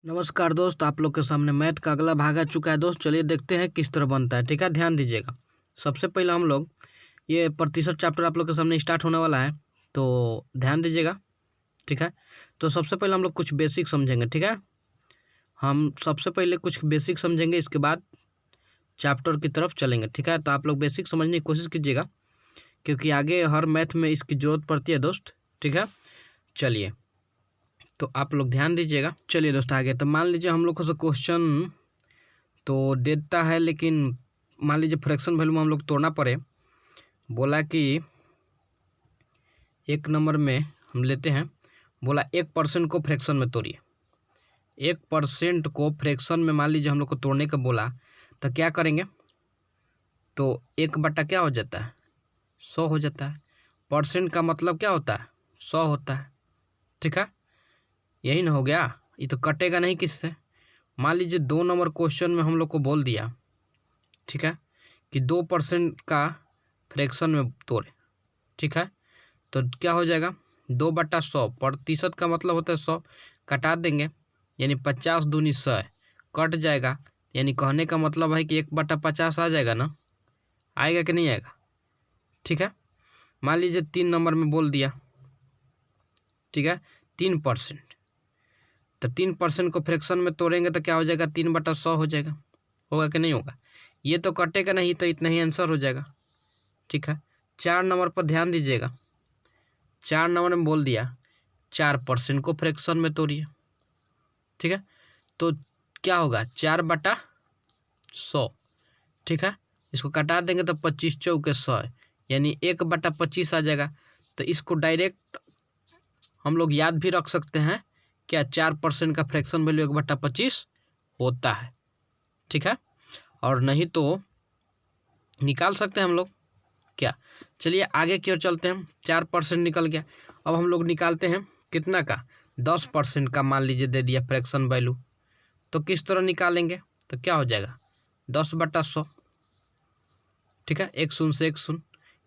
नमस्कार दोस्त, आप लोग के सामने मैथ का अगला भाग आ चुका है दोस्त। चलिए देखते हैं किस तरह बनता है। ठीक है, ध्यान दीजिएगा। सबसे पहले हम लोग ये प्रतिशत चैप्टर आप लोग के सामने स्टार्ट होने वाला है, तो ध्यान दीजिएगा। ठीक है, तो सबसे पहले हम लोग कुछ बेसिक समझेंगे। ठीक है, हम सबसे पहले कुछ बेसिक समझेंगे, इसके बाद चैप्टर की तरफ चलेंगे। ठीक है, तो आप लोग बेसिक समझने की कोशिश कीजिएगा, क्योंकि आगे हर मैथ में इसकी ज़रूरत पड़ती है दोस्त। ठीक है, चलिए तो आप लोग ध्यान दीजिएगा। चलिए दोस्त आगे, तो मान लीजिए हम लोग को क्वेश्चन तो देता है, लेकिन मान लीजिए फ्रैक्शन वैल्यू में हम लोग तोड़ना पड़े। बोला कि 1 नंबर में हम लेते हैं, बोला 1% को फ्रैक्शन में तोड़िए। 1% को फ्रैक्शन में मान लीजिए हम लोग को तोड़ने का बोला, तो क्या करेंगे? तो 1 बटा क्या हो जाता है? 100 हो जाता है। परसेंट का मतलब क्या होता है? 100 होता है। ठीक है, यही ना हो गया। ये तो कटेगा नहीं किससे। मान लीजिए 2 नंबर क्वेश्चन में हम लोग को बोल दिया, ठीक है, कि 2% का फ्रैक्शन में तोड़े। ठीक है, तो क्या हो जाएगा? 2/100। प्रतिशत का मतलब होता है 100, कटा देंगे, यानी 50 दूनी 100 कट जाएगा। यानी कहने का मतलब है कि 1/50 आ जाएगा ना? आएगा कि नहीं आएगा? ठीक है, मान लीजिए 3 नंबर में बोल दिया, ठीक है, 3%। तो 3% को फ्रैक्शन में तोड़ेंगे तो क्या हो जाएगा? 3/100 हो जाएगा। होगा कि नहीं होगा? ये तो कटेगा नहीं, तो इतना ही आंसर हो जाएगा। ठीक है, 4 नंबर पर ध्यान दीजिएगा। 4 नंबर में बोल दिया 4% को फ्रैक्शन में तोड़िए। ठीक है, तो क्या होगा? 4/100। ठीक है, इसको कटा देंगे तो 25 चौके 100, यानी 1/25 आ जाएगा। तो इसको डायरेक्ट हम लोग याद भी रख सकते हैं, क्या 4% का फ्रैक्शन वैल्यू 1/25 होता है। ठीक है, और नहीं तो निकाल सकते हैं हम लोग क्या। चलिए आगे की ओर चलते हैं। 4% निकल गया। अब हम लोग निकालते हैं कितना का? 10% का मान लीजिए दे दिया फ्रैक्शन वैल्यू। तो किस तरह निकालेंगे? तो क्या हो जाएगा? 10/100। ठीक है, 1 शून्य से 1 शून्य,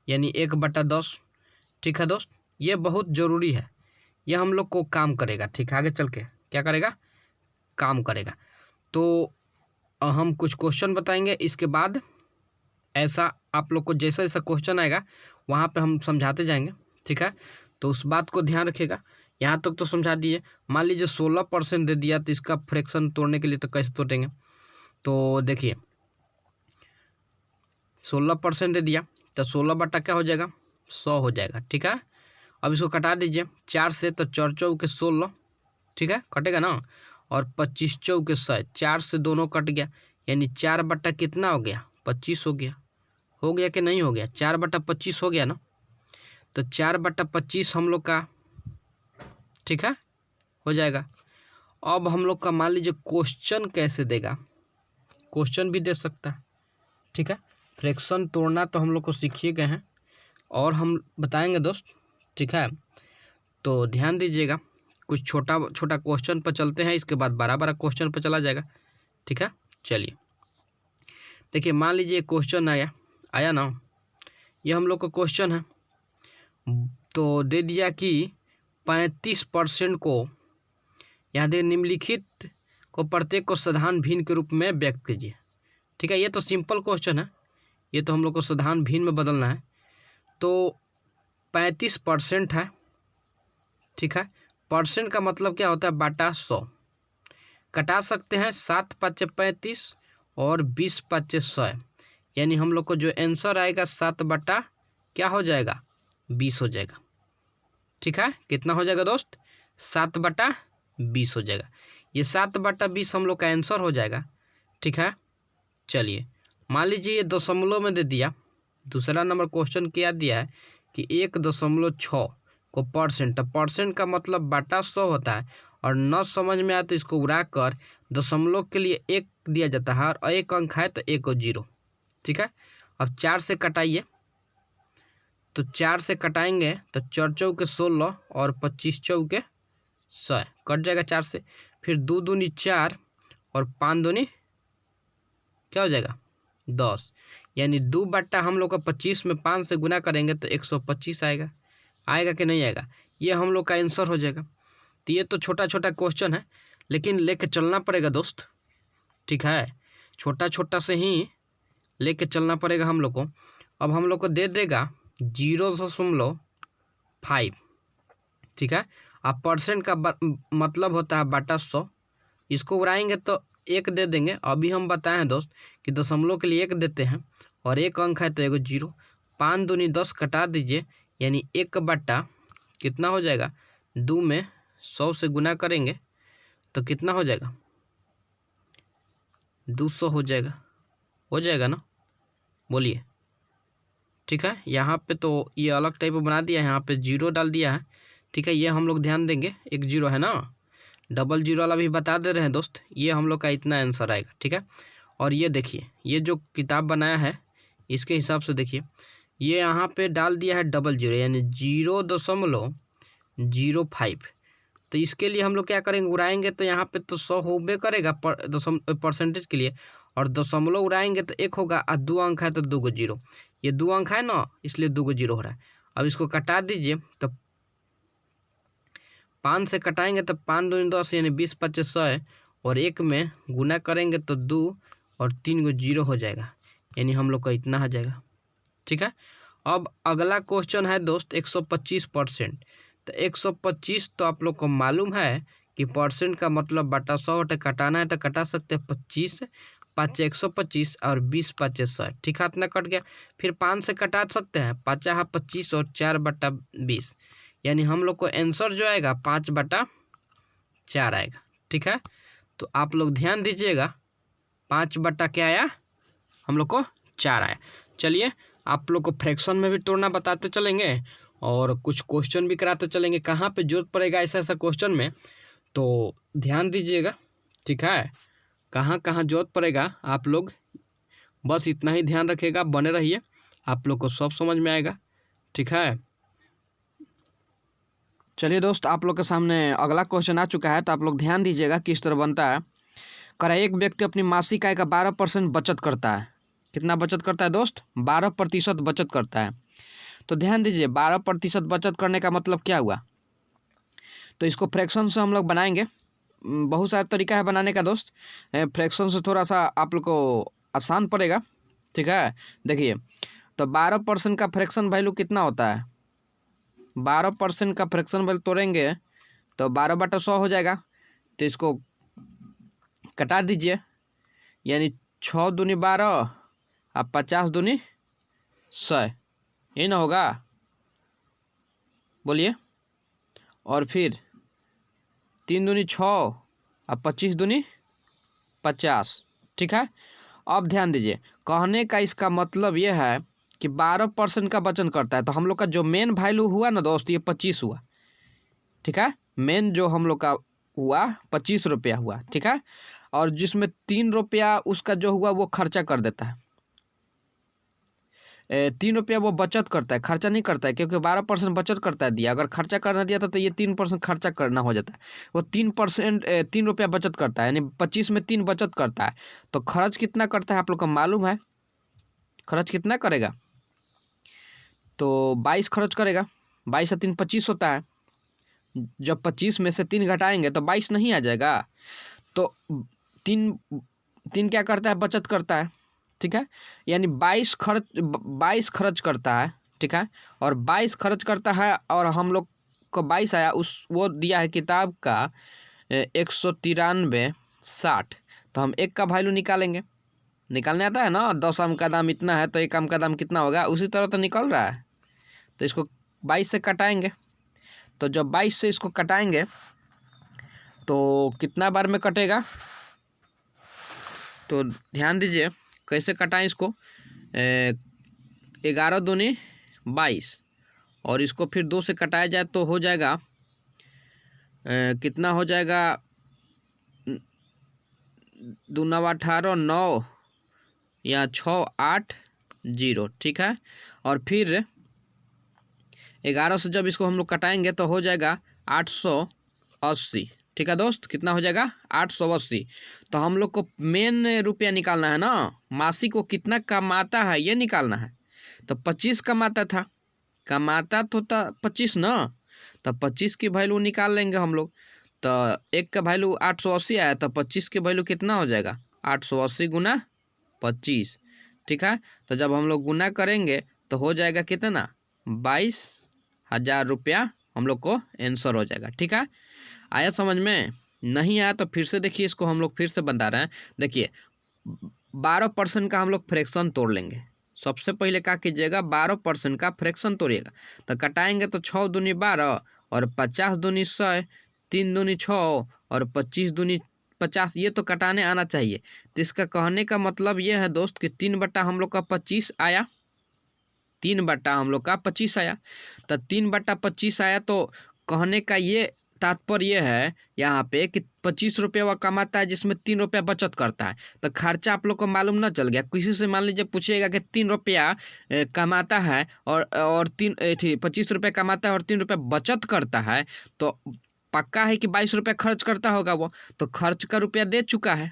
यानी 1/10। ठीक है दोस्त, ये बहुत ज़रूरी है, यह हम लोग को काम करेगा। ठीक है, आगे चल के क्या करेगा? काम करेगा। तो हम कुछ क्वेश्चन बताएंगे, इसके बाद ऐसा आप लोग को जैसा जैसा क्वेश्चन आएगा वहाँ पे हम समझाते जाएंगे। ठीक है, तो उस बात को ध्यान रखिएगा। यहाँ तक तो समझा दिए। मान लीजिए 16% दे दिया, तो इसका फ्रैक्शन तोड़ने के लिए तो कैसे तोड़ेंगे? तो देखिए 16% दे दिया, तो 16 बटा क्या हो जाएगा? 100 हो जाएगा। ठीक है, अब इसको कटा दीजिए 4 से, तो 4 चौके 16। ठीक है, कटेगा ना? और 25 चौके 100, 4 से दोनों कट गया, यानी 4 बटा कितना हो गया? 25 हो गया। हो गया कि नहीं हो गया? 4/25 हो गया ना? तो 4/25 हम लोग का, ठीक है, हो जाएगा। अब हम लोग का मान लीजिए क्वेश्चन कैसे देगा? क्वेश्चन भी दे सकता है। ठीक है, फ्रैक्शन तोड़ना तो हम लोग को सीखिए गए हैं, और हम बताएंगे दोस्त। ठीक है, तो ध्यान दीजिएगा। कुछ छोटा छोटा क्वेश्चन पर चलते हैं, इसके बाद बड़ा बड़ा क्वेश्चन पर चला जाएगा। ठीक है, चलिए देखिए, मान लीजिए क्वेश्चन आया ना, ये हम लोग का क्वेश्चन है। तो दे दिया कि 35% को, यहाँ दे निम्नलिखित को प्रत्येक को साधारण भिन्न के रूप में व्यक्त कीजिए। ठीक है, ये तो सिंपल क्वेश्चन है, ये तो हम लोग को साधारण भिन्न में बदलना है। तो 35% है। ठीक है, परसेंट का मतलब क्या होता है? बटा 100। कटा सकते हैं 7×5 = 35 और 20×5 = 100, यानी हम लोग को जो आंसर आएगा 7 बटा क्या हो जाएगा? 20 हो जाएगा। ठीक है, कितना हो जाएगा दोस्त? 7/20 हो जाएगा। ये 7/20 हम लोग का आंसर हो जाएगा। ठीक है, चलिए मान लीजिए ये दशमलव में दे दिया। दूसरा नंबर क्वेश्चन क्या दिया है कि 1.6 को परसेंट, तो परसेंट का मतलब बटा 100 होता है, और न समझ में आए तो इसको उड़ा कर दशमलव के लिए 1 दिया जाता है, और 1 अंक है तो 1 और 0। ठीक है, अब 4 से कटाइए, तो 4 से कटाएंगे तो 4 चौके 16 और 25 चौके 100, कट जाएगा 4 से। फिर 2 दूनी 4 और 5 दूनी क्या हो जाएगा? 10, यानी 2 बट्टा हम लोग का 25 में 5 से गुना करेंगे तो 125 आएगा। आएगा कि नहीं आएगा? ये हम लोग का आंसर हो जाएगा। तो ये तो छोटा छोटा क्वेश्चन है, लेकिन लेके चलना पड़ेगा दोस्त, ठीक है। छोटा छोटा से ही लेके चलना पड़ेगा हम लोग को। अब हम लोग को दे देगा 0.5, ठीक है। अब परसेंट का मतलब होता है बटा 100, इसको उड़ाएंगे तो 1 दे देंगे। अभी हम बताएं दोस्त कि दशमलव के लिए 1 देते हैं और 1 अंक है तो एगो 0। 5 दूनी 10 कटा दीजिए, यानी 1 बटा कितना हो जाएगा 2 में 100 से गुना करेंगे तो कितना हो जाएगा 200 हो जाएगा ना, बोलिए, ठीक है। यहाँ पे तो ये अलग टाइप बना दिया है, यहाँ पे 0 डाल दिया है, ठीक है। ये हम लोग ध्यान देंगे, 1 0 है ना, डबल 0 वाला भी बता दे रहे हैं दोस्त। ये हम लोग का इतना आंसर आएगा, ठीक है। और ये देखिए, ये जो किताब बनाया है इसके हिसाब से देखिए, ये यहाँ पे डाल दिया है डबल 0 यानी 0.05। तो इसके लिए हम लोग क्या करेंगे, उड़ाएंगे तो यहाँ पे तो 100 होबे करेगा परसेंटेज के लिए, और दशमलव उड़ाएंगे तो 1 होगा, और 2 अंक है तो 2 0। ये 2 अंक है ना, इसलिए 2 0 हो रहा है। अब इसको कटा दीजिए तो 5 से कटाएंगे तो 5 दूनी 10 यानी 20 25 100, और 1 में गुना करेंगे तो 2 और 3 को 0 हो जाएगा, यानी हम लोग का इतना आ जाएगा, ठीक है। अब अगला क्वेश्चन है दोस्त 125%। तो 125 तो आप लोग को मालूम है कि परसेंट का मतलब बटा 100 होता है। कटाना है तो कटा सकते हैं, 25 5 125 और 20 5 100, ठीक है। इतना कट गया। फिर 5 से कटा सकते हैं, 5 है 25 और 4 बटा 20, यानी हम लोग को आंसर जो आएगा 5 बटा 4 आएगा, ठीक है। तो आप लोग ध्यान दीजिएगा, 5 बटा क्या आया हम लोग को 4 आया। चलिए आप लोग को फ्रैक्शन में भी तोड़ना बताते चलेंगे और कुछ क्वेश्चन भी कराते चलेंगे, कहाँ पे जरूरत पड़ेगा ऐसा ऐसा क्वेश्चन में, तो ध्यान दीजिएगा, ठीक है। कहाँ कहाँ जरूरत पड़ेगा आप लोग बस इतना ही ध्यान रखिएगा, बने रहिए, आप लोग को सब समझ में आएगा, ठीक है। चलिए दोस्त, आप लोग के सामने अगला क्वेश्चन आ चुका है, तो आप लोग ध्यान दीजिएगा किस तरह बनता है। करा एक व्यक्ति अपनी मासिक आय का 12% बचत करता है। कितना बचत करता है दोस्त, 12% बचत करता है। तो ध्यान दीजिए, 12% बचत करने का मतलब क्या हुआ। तो इसको फ्रैक्शन से हम लोग बनाएंगे, बहुत सारा तरीका है बनाने का दोस्त। फ्रैक्शन से थोड़ा सा आप लोग को आसान पड़ेगा, ठीक है। देखिए, तो 12% का फ्रैक्शन वैल्यू कितना होता है, 12% का फ्रैक्शन वैल्यू तोड़ेंगे तो 12 बटा 100 हो जाएगा। तो इसको कटा दीजिए, यानी 6 दूनी 12 और 50 दूनी 100, यही ना होगा, बोलिए। और फिर 3 दूनी 6 और 25 दूनी 50, ठीक है। अब ध्यान दीजिए, कहने का इसका मतलब ये है कि 12% का बचत करता है। तो हम लोग का जो मेन वैल्यू हुआ ना दोस्त, ये 25 हुआ, ठीक है। मेन जो हम लोग का हुआ 25 रुपया हुआ, ठीक है। और जिसमें 3 रुपया उसका जो हुआ वो खर्चा कर देता है, 3 रुपया वो बचत करता है, खर्चा नहीं करता है, क्योंकि 12% बचत करता है दिया। अगर खर्चा करना दिया था तो ये 3% खर्चा करना हो जाता है। वो 3 रुपया बचत करता है, यानी 25 में 3 बचत करता है। तो खर्च कितना करता है आप लोग को मालूम है, खर्च कितना करेगा, तो 22 खर्च करेगा। 22 और 3 25 होता है। जब 25 में से 3 घटाएंगे तो 22 नहीं आ जाएगा। तो 3 क्या करता है, बचत करता है, ठीक है। यानी 22 खर्च करता है, ठीक है। और 22 खर्च करता है, और हम लोग को 22 आया, वो दिया है किताब का 193.60। तो हम 1 का वैल्यू निकालेंगे, निकालने आता है ना, 10 आम का दाम इतना है तो 1 आम का दाम कितना होगा, उसी तरह तो निकल रहा है। तो इसको 22 से कटाएंगे, तो जब 22 से इसको कटाएंगे तो कितना बार में कटेगा, तो ध्यान दीजिए कैसे कटाएं इसको। 11 दूनी 22, और इसको फिर 2 से कटाया जाए तो हो जाएगा कितना हो जाएगा, 2 9 18 9 या 6 8 0, ठीक है। और फिर 11 से जब इसको हम लोग कटाएंगे तो हो जाएगा 880, ठीक है दोस्त। कितना हो जाएगा 880। तो हम लोग को मेन रुपया निकालना है ना, मासिक को कितना कमाता है ये निकालना है। तो 25 कमाता था, कमाता तो था 25 ना, तो 25 की वैल्यू निकाल लेंगे हम लोग। तो 1 का वैल्यू 880 आया, तो 25 के वैल्यू कितना हो जाएगा 880 गुना 25, ठीक है। तो जब हम लोग गुना करेंगे तो हो जाएगा कितना 22,000 रुपया हम लोग को आंसर हो जाएगा, ठीक है। आया समझ में? नहीं आया तो फिर से देखिए, इसको हम लोग फिर से बता रहे हैं। देखिए 12% का हम लोग फ्रैक्शन तोड़ लेंगे। सबसे पहले क्या कीजिएगा 12% का फ्रैक्शन तोड़िएगा। तो कटाएंगे तो 6 दूनी 12 और 50 दूनी 100, 3 दूनी 6 और 25 दूनी 50, ये तो कटाने आना चाहिए। तो इसका कहने का मतलब ये है दोस्त कि 3 बटा हम लोग का 25 आया, 3 बटा हम लोग का 25 आया। तो 3 बटा 25 आया, तो कहने का ये तात्पर्य ये है यहाँ पे कि 25 रुपये वह कमाता है जिसमें 3 रुपया बचत करता है। तो खर्चा आप लोग को मालूम ना चल गया। किसी से मान लीजिए पूछिएगा कि 3 रुपया कमाता है और 25 रुपये कमाता है और 3 रुपये बचत करता है, तो पक्का है कि 22 रुपये खर्च करता होगा वो, तो खर्च का रुपया दे चुका है,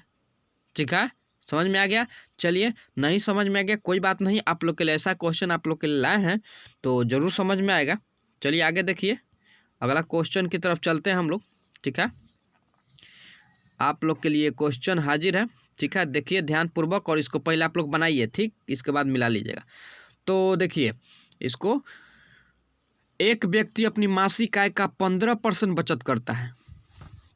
ठीक है। समझ में आ गया? चलिए, नहीं समझ में आ गया कोई बात नहीं, आप लोग के लिए ऐसा क्वेश्चन आप लोग के लिए लाए हैं तो ज़रूर समझ में आएगा। चलिए आगे देखिए, अगला क्वेश्चन की तरफ चलते हैं हम लोग, ठीक है। आप लोग के लिए क्वेश्चन हाजिर है, ठीक है। देखिए ध्यानपूर्वक, और इसको पहले आप लोग बनाइए, ठीक, इसके बाद मिला लीजिएगा। तो देखिए इसको, एक व्यक्ति अपनी मासिक आय का 15% बचत करता है।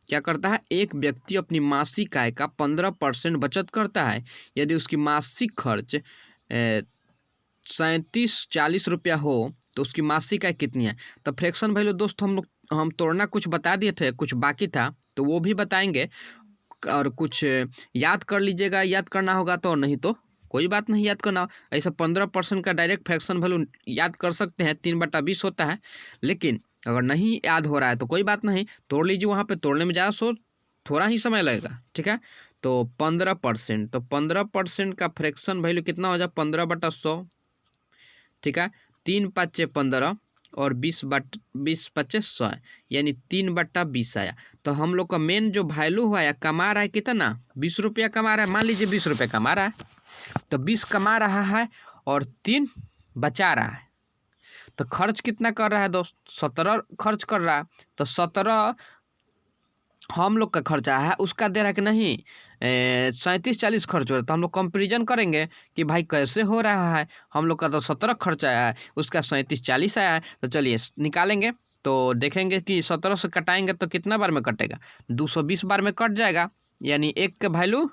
क्या करता है? एक व्यक्ति अपनी मासिक आय का 15% बचत करता है। यदि उसकी मासिक खर्च 3740 रुपया हो तो उसकी मासिक आय कितनी है? तो फ्रैक्शन वैल्यू दोस्त हम तोड़ना कुछ बता दिए थे, कुछ बाकी था तो वो भी बताएंगे, और कुछ याद कर लीजिएगा, याद करना होगा तो, नहीं तो कोई बात नहीं याद करना। ऐसा 15% का डायरेक्ट फ्रैक्शन वैल्यू याद कर सकते हैं, 3/20 होता है। लेकिन अगर नहीं याद हो रहा है तो कोई बात नहीं, तोड़ लीजिए, वहाँ पे तोड़ने में ज़्यादा थोड़ा ही समय लगेगा, ठीक है। तो 15%, तो 15% का फ्रैक्शन वैल्यू कितना हो जाए 15/100, ठीक है। 3×5 15 और 20×5 100, यानी 3/20 आया। तो हम लोग का मेन जो वैल्यू हुआ है, कमा रहा है कितना 20 रुपया कमा रहा है, मान लीजिए 20 रुपया कमा रहा है, तो 20 कमा रहा है और 3 बचा रहा है। तो खर्च कितना कर रहा है दोस्त? 17 खर्च कर रहा है। तो 17 हम लोग का खर्चा है, उसका दे रहा है कि नहीं 3740 खर्च हो रहा है। तो हम लोग कंपेरिजन करेंगे कि भाई कैसे हो रहा है। हम लोग का तो 17 खर्च आया है, उसका 3740 आया है। तो चलिए निकालेंगे, तो देखेंगे कि 17 से कटाएंगे तो कितना बार में कटेगा 220 बार में कट जाएगा, यानी एक का वैल्यू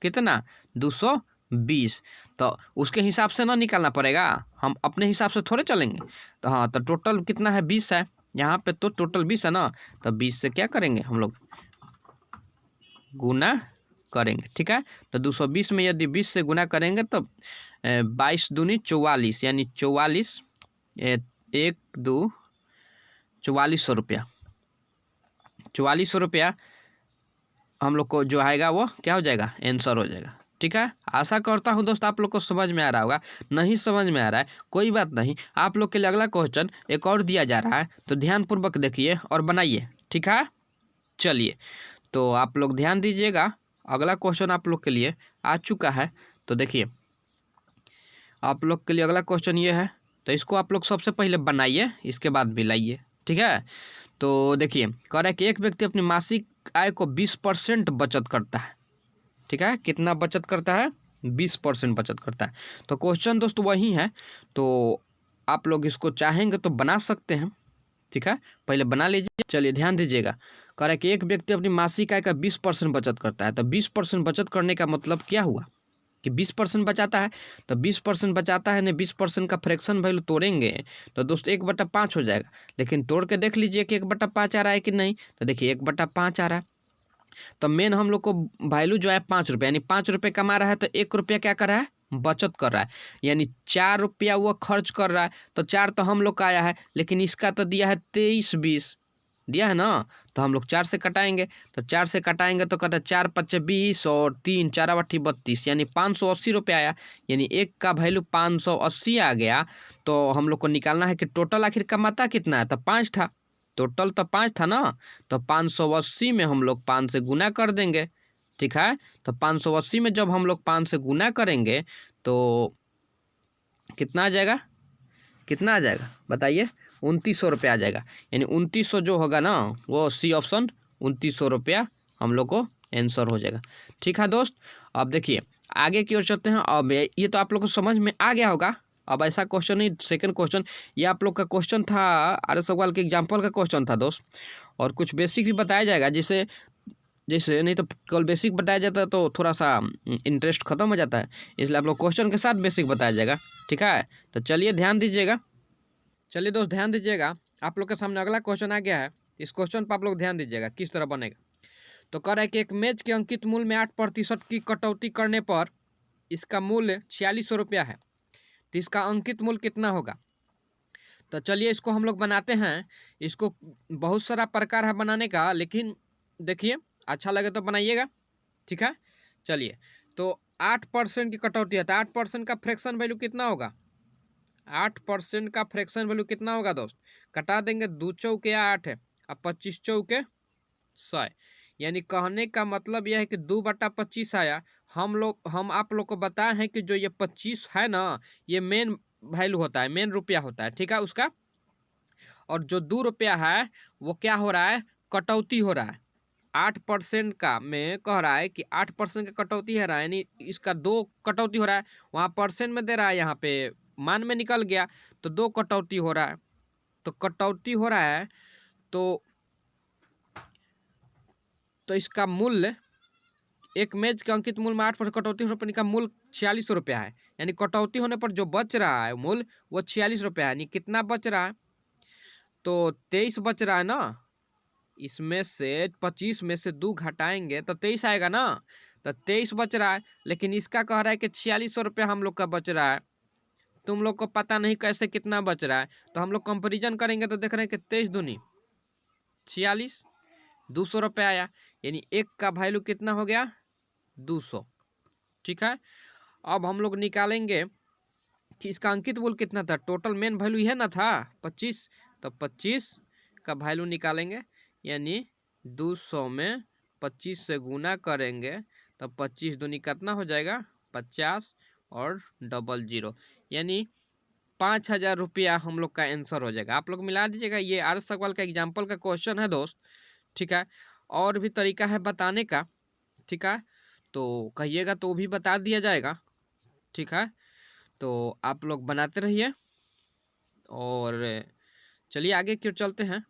कितना 220। तो उसके हिसाब से ना निकालना पड़ेगा, हम अपने हिसाब से थोड़े चलेंगे। तो हाँ, तो टोटल कितना है 20 है यहाँ पे, तो टोटल 20 है ना। तो 20 से क्या करेंगे हम लोग गुना करेंगे, ठीक है। तो 220 में यदि 20 से गुना करेंगे तो 22 दूनी 44, यानी 44 1 2 4400 रुपया, 4400 रुपया हम लोग को जो आएगा वो क्या हो जाएगा आंसर हो जाएगा, ठीक है। आशा करता हूँ दोस्त आप लोग को समझ में आ रहा होगा। नहीं समझ में आ रहा है कोई बात नहीं, आप लोग के लिए अगला क्वेश्चन एक और दिया जा रहा है, तो ध्यानपूर्वक देखिए और बनाइए, ठीक है। चलिए तो आप लोग ध्यान दीजिएगा, अगला क्वेश्चन आप लोग के लिए आ चुका है। तो देखिए आप लोग के लिए अगला क्वेश्चन ये है, तो इसको आप लोग सबसे पहले बनाइए, इसके बाद मिलाइए, ठीक है। तो देखिए कह रहा है कि एक व्यक्ति अपनी मासिक आय को 20% बचत करता है, ठीक है। कितना बचत करता है? 20% बचत करता है। तो क्वेश्चन दोस्तों वही है, तो आप लोग इसको चाहेंगे तो बना सकते हैं, ठीक है। पहले बना लीजिए। चलिए ध्यान दीजिएगा, कह रहा है कि एक व्यक्ति अपनी मासिक आय का 20% बचत करता है। तो 20% बचत करने का मतलब क्या हुआ कि 20% बचाता है। तो 20% बचाता है, ने 20% का फ्रैक्शन वैल्यू तोड़ेंगे तो दोस्त 1/5 हो जाएगा। लेकिन तोड़ के देख लीजिए कि 1/5 आ रहा है कि नहीं। तो देखिए 1/5 आ रहा है। तो मेन हम लोग को वैल्यू जो है 5 रुपये, यानी 5 रुपये कमा रहा है तो 1 रुपया क्या कर रहा है बचत कर रहा है, यानी 4 रुपया वो खर्च कर रहा है। तो 4 तो हम लोग का आया है, लेकिन इसका तो दिया है 23-20 दिया है ना। तो हम लोग 4 से कटाएंगे, तो 4 से कटाएंगे तो कहता है 4×5 20 और 3 4×8 32, यानी 580 रुपये आया, यानी एक का वैल्यू 580 आ गया। तो हम लोग को निकालना है कि टोटल आखिर कमाता कितना है। तो 5 था, टोटल तो 5 था ना। तो 580 में हम लोग 5 से गुना कर देंगे, ठीक है। तो 580 में जब हम लोग 5 से गुना करेंगे तो कितना आ जाएगा, कितना आ जाएगा बताइए 2900 रुपये आ जाएगा। यानी 2900 जो होगा ना वो सी ऑप्शन ₹2900 हम लोग को आंसर हो जाएगा। ठीक है दोस्त, अब देखिए आगे की ओर चलते हैं। अब ये तो आप लोग को समझ में आ गया होगा। अब ऐसा क्वेश्चन नहीं, सेकंड क्वेश्चन ये आप लोग का क्वेश्चन था, आर्य सवाल के एग्जाम्पल का क्वेश्चन था दोस्त, और कुछ बेसिक भी बताया जाएगा। जिसे जैसे नहीं तो केवल बेसिक बताया जाता है तो थोड़ा सा इंटरेस्ट खत्म हो जाता है, इसलिए आप लोग क्वेश्चन के साथ बेसिक बताया जाएगा। ठीक है, तो चलिए ध्यान दीजिएगा। चलिए दोस्त ध्यान दीजिएगा, आप लोग के सामने अगला क्वेश्चन आ गया है। इस क्वेश्चन पर आप लोग ध्यान दीजिएगा किस तरह बनेगा। तो कह रहा है कि एक मेज के अंकित मूल्य में 8% की कटौती करने पर इसका मूल्य ₹4600 है, तो इसका अंकित मूल्य कितना होगा। तो चलिए इसको हम लोग बनाते हैं। इसको बहुत सारा प्रकार है बनाने का, लेकिन देखिए अच्छा लगे तो बनाइएगा। ठीक है, चलिए तो 8% की कटौती है, तो 8% का फ्रैक्शन वैल्यू कितना होगा। 8% का फ्रैक्शन वैल्यू कितना होगा दोस्त, कटा देंगे 2 चौके 8 है, अब 25 चौके 100, यानी कहने का मतलब यह है कि 2/25 आया। हम आप लोग को बताए हैं कि जो ये 25 है ना, ये मेन वैल्यू होता है, मेन रुपया होता है। ठीक है उसका, और जो ₹2 है वो क्या हो रहा है, कटौती हो रहा है। 8% का में कह रहा है कि 8% का कटौती है रहा है, यानी इसका 2 कटौती हो रहा है। वहाँ परसेंट में दे रहा है, यहाँ पे मान में निकल गया, तो 2 कटौती हो रहा है। तो कटौती हो रहा है तो इसका मूल्य, एक मेज के अंकित मूल्य में 8% कटौती होने पर इनका मूल्य ₹4600 है, यानी कटौती होने पर जो बच रहा है मूल्य वो ₹4600 है। यानी कितना बच रहा है, तो 23 बच रहा है ना। इसमें से 25 में से 2 घटाएंगे तो 23 आएगा ना, तो 23 बच रहा है। लेकिन इसका कह रहा है कि ₹4600 हम लोग का बच रहा है। तुम लोग को पता नहीं कैसे कितना बच रहा है, तो हम लोग कंपेरिजन करेंगे तो देख रहे हैं कि 23 दूनी 46, ₹200 आया, यानी एक का वैल्यू कितना हो गया, 200। ठीक है, अब हम लोग निकालेंगे कि इसका अंकित मूल्य कितना था। टोटल मेन वैल्यू यह ना था 25, तो 25 का वैल्यू निकालेंगे, यानी 200 में 25 से गुना करेंगे तो 25 दूनी कितना हो जाएगा, 50 और डबल जीरो, यानी ₹5000 हम लोग का आंसर हो जाएगा। आप लोग मिला दीजिएगा। ये आर्य सवाल का एग्जाम्पल का क्वेश्चन है दोस्त। ठीक है, और भी तरीका है बताने का। ठीक है, तो कहिएगा तो भी बता दिया जाएगा। ठीक है, तो आप लोग बनाते रहिए, और चलिए आगे की ओर चलते हैं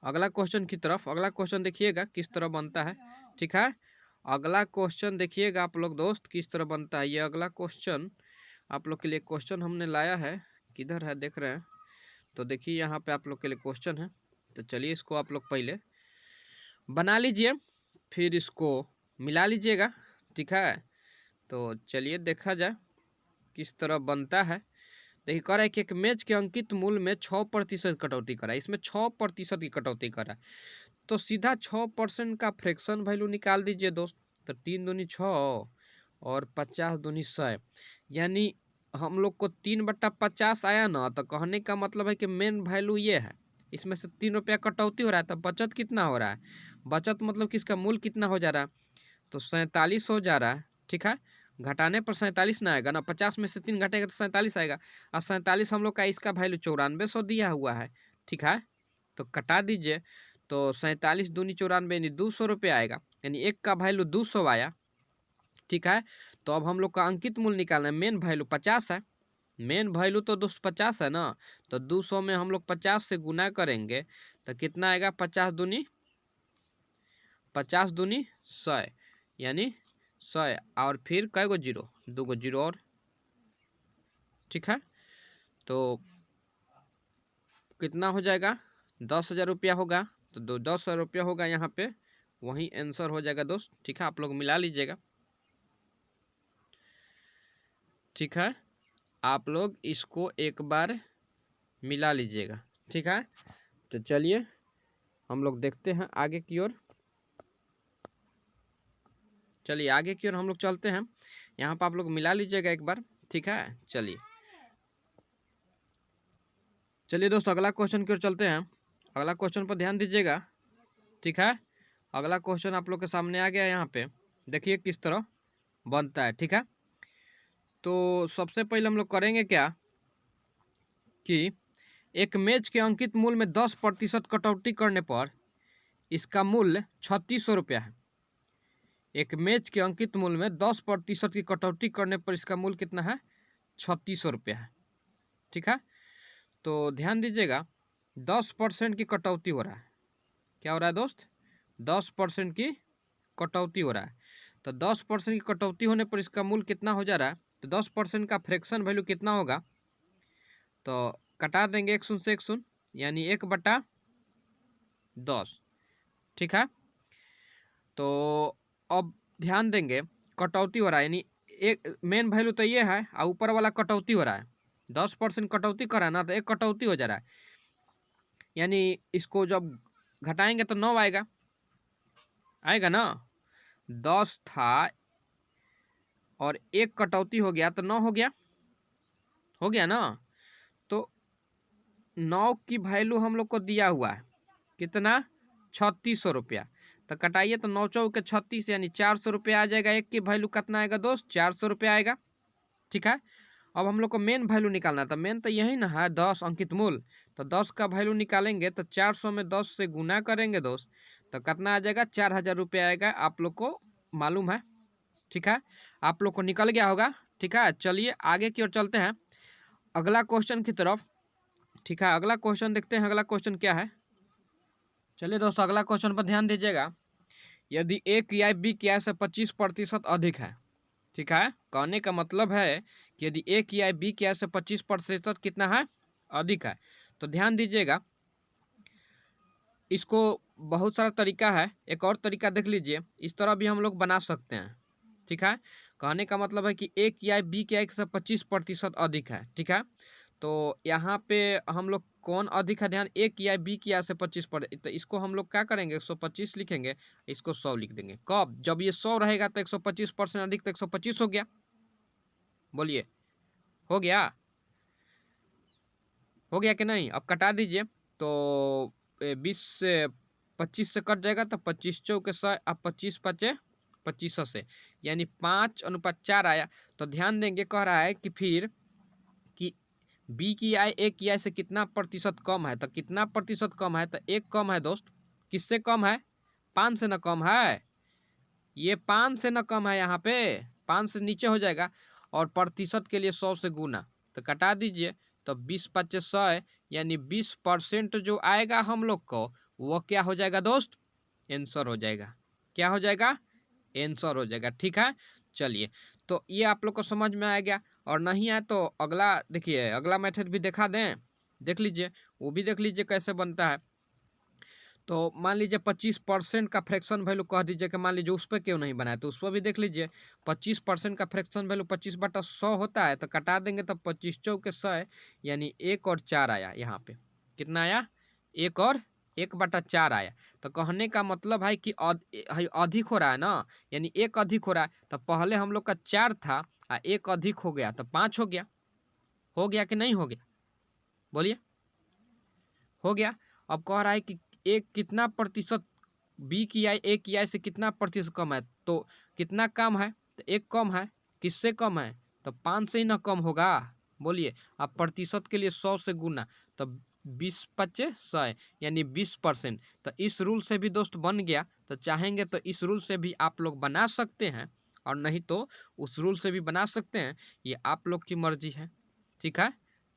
अगला क्वेश्चन की तरफ। अगला क्वेश्चन देखिएगा किस तरह बनता है। ठीक है, अगला क्वेश्चन देखिएगा आप लोग दोस्त किस तरह बनता है। ये अगला क्वेश्चन आप लोग के लिए क्वेश्चन हमने लाया है, किधर है देख रहे हैं, तो देखिए यहाँ पे आप लोग के लिए क्वेश्चन है। तो चलिए इसको आप लोग पहले बना लीजिए, फिर इसको मिला लीजिएगा। ठीक है, तो चलिए देखा जाए किस तरह बनता है। देखिए कह रहा है कि एक मेज के अंकित मूल्य में 6% कटौती करा है, इसमें 6% की कटौती करा है, तो सीधा 6% का फ्रैक्शन वैल्यू निकाल दीजिए दोस्त। तो 3 दूनी 6 और 50 दूनी 100, यानी हम लोग को 3/50 आया ना। तो कहने का मतलब है कि मेन वैल्यू ये है, इसमें से ₹3 कटौती हो रहा है, तो बचत कितना हो रहा है, बचत मतलब कि इसका मूल्य कितना हो जा रहा है, तो 47 हो जा रहा है। ठीक है, घटाने पर 47 ना आएगा ना, 50 में से 3 घटेगा तो 47 आएगा, और 47 हम लोग का इसका वैल्यू 9400 दिया हुआ है। ठीक है, तो कटा दीजिए, तो 47 दूनी 94 यानी ₹200 आएगा, यानी एक का वैल्यू 200 आया। ठीक है, तो अब हम लोग का अंकित मूल्य निकालना है। मेन वैल्यू 50 है, मेन वैल्यू तो 250 है ना, तो 200 में हम लोग 50 से गुना करेंगे तो कितना आएगा, 50 दूनी 100, यानी 100, और फिर कै गो जीरो, 2 गो जीरो और। ठीक है, तो कितना हो जाएगा, ₹10,000 होगा, तो ₹10,000 होगा यहाँ पे, वही आंसर हो जाएगा दोस्त। ठीक है, आप लोग मिला लीजिएगा। ठीक है, आप लोग इसको एक बार मिला लीजिएगा। ठीक है, तो चलिए हम लोग देखते हैं आगे की ओर। चलिए आगे की ओर हम लोग चलते हैं, यहाँ पर आप लोग मिला लीजिएगा एक बार। ठीक है, चलिए चलिए दोस्तों अगला क्वेश्चन की ओर चलते हैं। अगला क्वेश्चन पर ध्यान दीजिएगा। ठीक है, अगला क्वेश्चन आप लोग के सामने आ गया है, यहाँ पे देखिए किस तरह बनता है। ठीक है, तो सबसे पहले हम लोग करेंगे क्या कि एक मेज के अंकित मूल्य में 10% कटौती करने पर इसका मूल्य 3600 रुपया है। एक मैच के अंकित मूल्य में 10% की कटौती करने पर इसका मूल्य कितना है? 3600 रुपया है। ठीक है, तो ध्यान दीजिएगा 10% की कटौती हो रहा है। क्या हो रहा है दोस्त? 10% की कटौती हो रहा है। तो 10% की कटौती होने पर इसका मूल्य कितना हो जा रहा है? तो 10% का फ्रैक्शन वैल्यू कितना होगा? तो कटा देंगे 1 शून्य से 1 शून्य, यानी 1/10। ठीक है, तो अब ध्यान देंगे कटौती हो रहा है, यानी एक मेन वैल्यू तो ये है और ऊपर वाला कटौती हो रहा है। 10% कटौती करा है ना, तो एक कटौती हो जा रहा है, यानी इसको जब घटाएंगे तो 9 आएगा, आएगा ना। 10 था और एक कटौती हो गया तो 9 हो गया ना। तो 9 की वैल्यू हम लोग को दिया हुआ है कितना? 3600 रुपया। तो कटाइए तो 9 चौके 36, यानी 400 रुपया आ जाएगा। एक की वैल्यू कितना आएगा दोस्त? 400 रुपया आएगा। ठीक है, अब हम लोग को मेन वैल्यू निकालना था। मेन तो यही ना है 10 अंकित मूल। तो 10 का वैल्यू निकालेंगे तो 400 में 10 से गुना करेंगे दोस्त, तो कितना आ जाएगा? 4000 रुपया आएगा। आप लोग को मालूम है। ठीक है, आप लोग को निकल गया होगा। ठीक है, चलिए आगे की ओर चलते हैं अगला क्वेश्चन की तरफ। ठीक है, अगला क्वेश्चन देखते हैं। अगला क्वेश्चन क्या है? चलिए दोस्तों, अगला क्वेश्चन पर ध्यान दीजिएगा। यदि ए की आय बी की आय से 25% अधिक है। ठीक है, कहने का मतलब है कि यदि ए की आय बी की आय से 25% कितना है? अधिक है। तो ध्यान दीजिएगा, इसको बहुत सारा तरीका है। एक और तरीका देख लीजिए, इस तरह भी हम लोग बना सकते हैं। ठीक है, कहने का मतलब है कि ए की आय बी की आय से 25% अधिक है। ठीक है, तो यहाँ पे हम लोग कौन अधिक है? ध्यान, ए की आय बी की आय से 25%, तो इसको हम लोग क्या करेंगे? 125 लिखेंगे, इसको 100 लिख देंगे। कब? जब ये 100 रहेगा तो 125% अधिक, तो 125 हो गया। बोलिए, हो गया? हो गया कि नहीं? अब कटा दीजिए तो 20 से 25 से कट जाएगा, तो 25 चौके 100, अब 25 पचे 25 से, यानी 5:4 आया। तो ध्यान देंगे, कह रहा है कि फिर कि बी की आय ए की आय से कितना प्रतिशत कम है। तो कितना प्रतिशत कम है? तो एक कम है दोस्त। किससे कम है? 5 से न कम है। ये 5 से न कम है, यहाँ पे 5 से नीचे हो जाएगा। और प्रतिशत के लिए 100 से गुना, तो कटा दीजिए तो 20/100, यानी 20% जो आएगा हम लोग को, वो क्या हो जाएगा दोस्त? आंसर हो जाएगा। क्या हो जाएगा? आंसर हो जाएगा। ठीक है, चलिए, तो ये आप लोग को समझ में आ गया। और नहीं आए तो अगला देखिए, अगला मेथड भी दिखा दें, देख लीजिए, वो भी देख लीजिए कैसे बनता है। तो मान लीजिए 25% का फ्रैक्शन वैल्यू कह दीजिए कि मान लीजिए उस पर क्यों नहीं बनाया, तो उस पर भी देख लीजिए। 25% का फ्रैक्शन वैल्यू 25/100 होता है, तो कटा देंगे तो 25 चौके 100, यानी 1 और 4 आया। यहाँ पे कितना आया? 1 और 1/4 आया। तो कहने का मतलब है कि अधिक हो रहा है ना, यानी 1 अधिक हो रहा है। तो पहले हम लोग का 4 था, 1 अधिक हो गया तो 5 हो गया। हो गया कि नहीं हो गया? बोलिए, हो गया। अब कह रहा है कि एक कितना प्रतिशत बी की आय ए की आय से कितना प्रतिशत कम है। तो कितना कम है? तो एक कम है। किससे कम है? तो 5 से ही ना कम होगा। बोलिए, अब प्रतिशत के लिए 100 से गुना, तो 20/100, यानी 20%। तो इस रूल से भी दोस्त बन गया। तो चाहेंगे तो इस रूल से भी आप लोग बना सकते हैं, और नहीं तो उस रूल से भी बना सकते हैं। ये आप लोग की मर्जी है। ठीक है,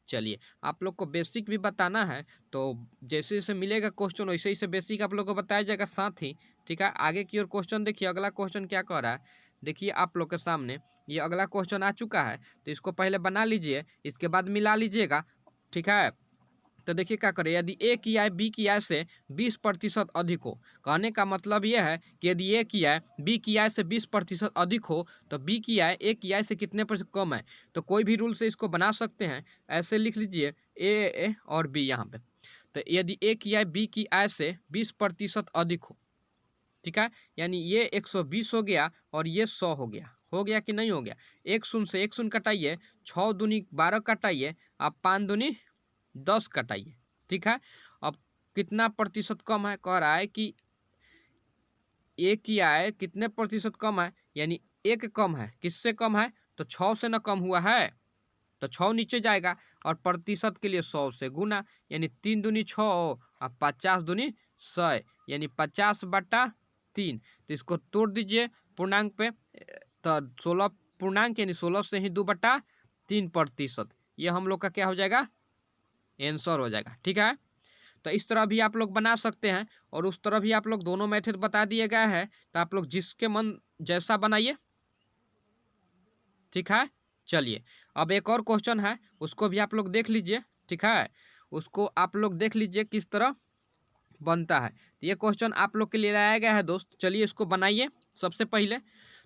चलिए, आप लोग को बेसिक भी बताना है, तो जैसे जैसे मिलेगा क्वेश्चन वैसे वैसे बेसिक आप लोग को बताया जाएगा साथ ही। ठीक है, आगे की ओर क्वेश्चन देखिए। अगला क्वेश्चन क्या कह रहा है, देखिए आप लोग के सामने ये अगला क्वेश्चन आ चुका है। तो इसको पहले बना लीजिए, इसके बाद मिला लीजिएगा। ठीक है, तो देखिए क्या करें। यदि ए की आय बी की आय से 20% अधिक हो, कहने का मतलब यह है कि यदि ए की आय बी की आय से 20% अधिक हो, तो बी की आय ए की आय से कितने % कम है। तो कोई भी रूल से इसको बना सकते हैं। ऐसे लिख लीजिए ए और बी यहाँ पे। तो यदि ए की आय बी की आय से 20% अधिक हो, ठीक है, यानी ये 120 हो गया और ये 100 हो गया। हो गया कि नहीं हो गया? 1 शून्य से 1 शून्य कटाइए, 6 दूनी 12 कटाइए, आप 5 दूनी 10 कटाइए। ठीक है, अब कितना प्रतिशत कम है? कह रहा है कि ए की आय कितने प्रतिशत कम है, यानी एक कम है। किससे कम है? तो 6 से ना कम हुआ है, तो 6 नीचे जाएगा। और प्रतिशत के लिए 100 से गुना, यानी 3 दूनी 6 और 50 दूनी 100, यानी 50/3। तो इसको तोड़ दीजिए पूर्णांक पे, तो 16 पूर्णांक यानी 16 से ही 2/3%। ये हम लोग का क्या हो जाएगा, आंसर हो जाएगा। ठीक है, तो इस तरह भी आप लोग बना सकते हैं और उस तरह भी आप लोग दोनों मेथड बता दिए गए हैं, तो आप लोग जिसके मन जैसा बनाइए। ठीक है, चलिए अब एक और क्वेश्चन है, उसको भी आप लोग देख लीजिए। ठीक है, उसको आप लोग देख लीजिए किस तरह बनता है। तो ये क्वेश्चन आप लोग के लिए लाया गया है दोस्त, चलिए इसको बनाइए। सबसे पहले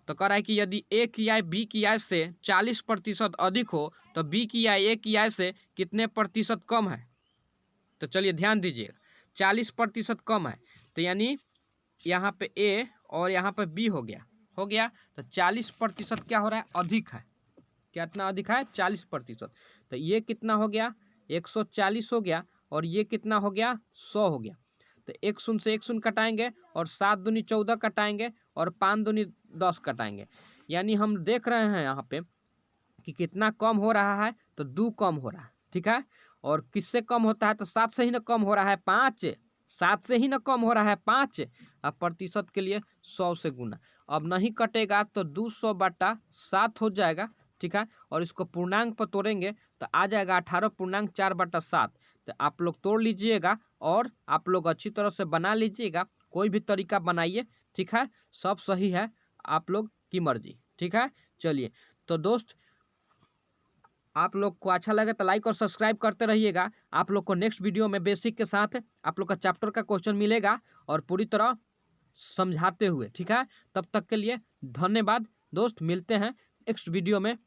तो कह रहा है कि यदि ए की आय बी की आय से 40% अधिक हो तो बी की आय ए की आय से कितने प्रतिशत कम है। तो चलिए ध्यान दीजिएगा, 40% कम है, तो यानी यहाँ पे ए और यहाँ पे बी हो गया, तो 40% क्या हो रहा है, अधिक है। कितना अधिक है, 40%। तो ये कितना हो गया, 140 हो गया, और ये कितना हो गया, 100 हो गया। तो 1 शून्य से 1 शून्य कटाएंगे, और 7 दूनी 14 कटाएंगे, और 5 दूनी 10 कटाएंगे। यानी हम देख रहे हैं यहाँ पे कि कितना कम हो रहा है, तो 2 कम हो रहा है। ठीक है, और किससे कम होता है, तो 7 से ही ना कम हो रहा है, 5, 7 से ही ना कम हो रहा है 5। अब प्रतिशत के लिए 100 से गुना, अब नहीं कटेगा तो 200/7 हो जाएगा। ठीक है, और इसको पूर्णांक पर तोड़ेंगे तो आ जाएगा 18.4/7। तो आप लोग तोड़ लीजिएगा और आप लोग अच्छी तरह से बना लीजिएगा, कोई भी तरीका बनाइए। ठीक है, सब सही है, आप लोग की मर्जी। ठीक है, चलिए तो दोस्त आप लोग को अच्छा लगे तो लाइक और सब्सक्राइब करते रहिएगा। आप लोग को नेक्स्ट वीडियो में बेसिक के साथ आप लोग का चैप्टर का क्वेश्चन मिलेगा और पूरी तरह समझाते हुए। ठीक है, तब तक के लिए धन्यवाद दोस्त, मिलते हैं नेक्स्ट वीडियो में।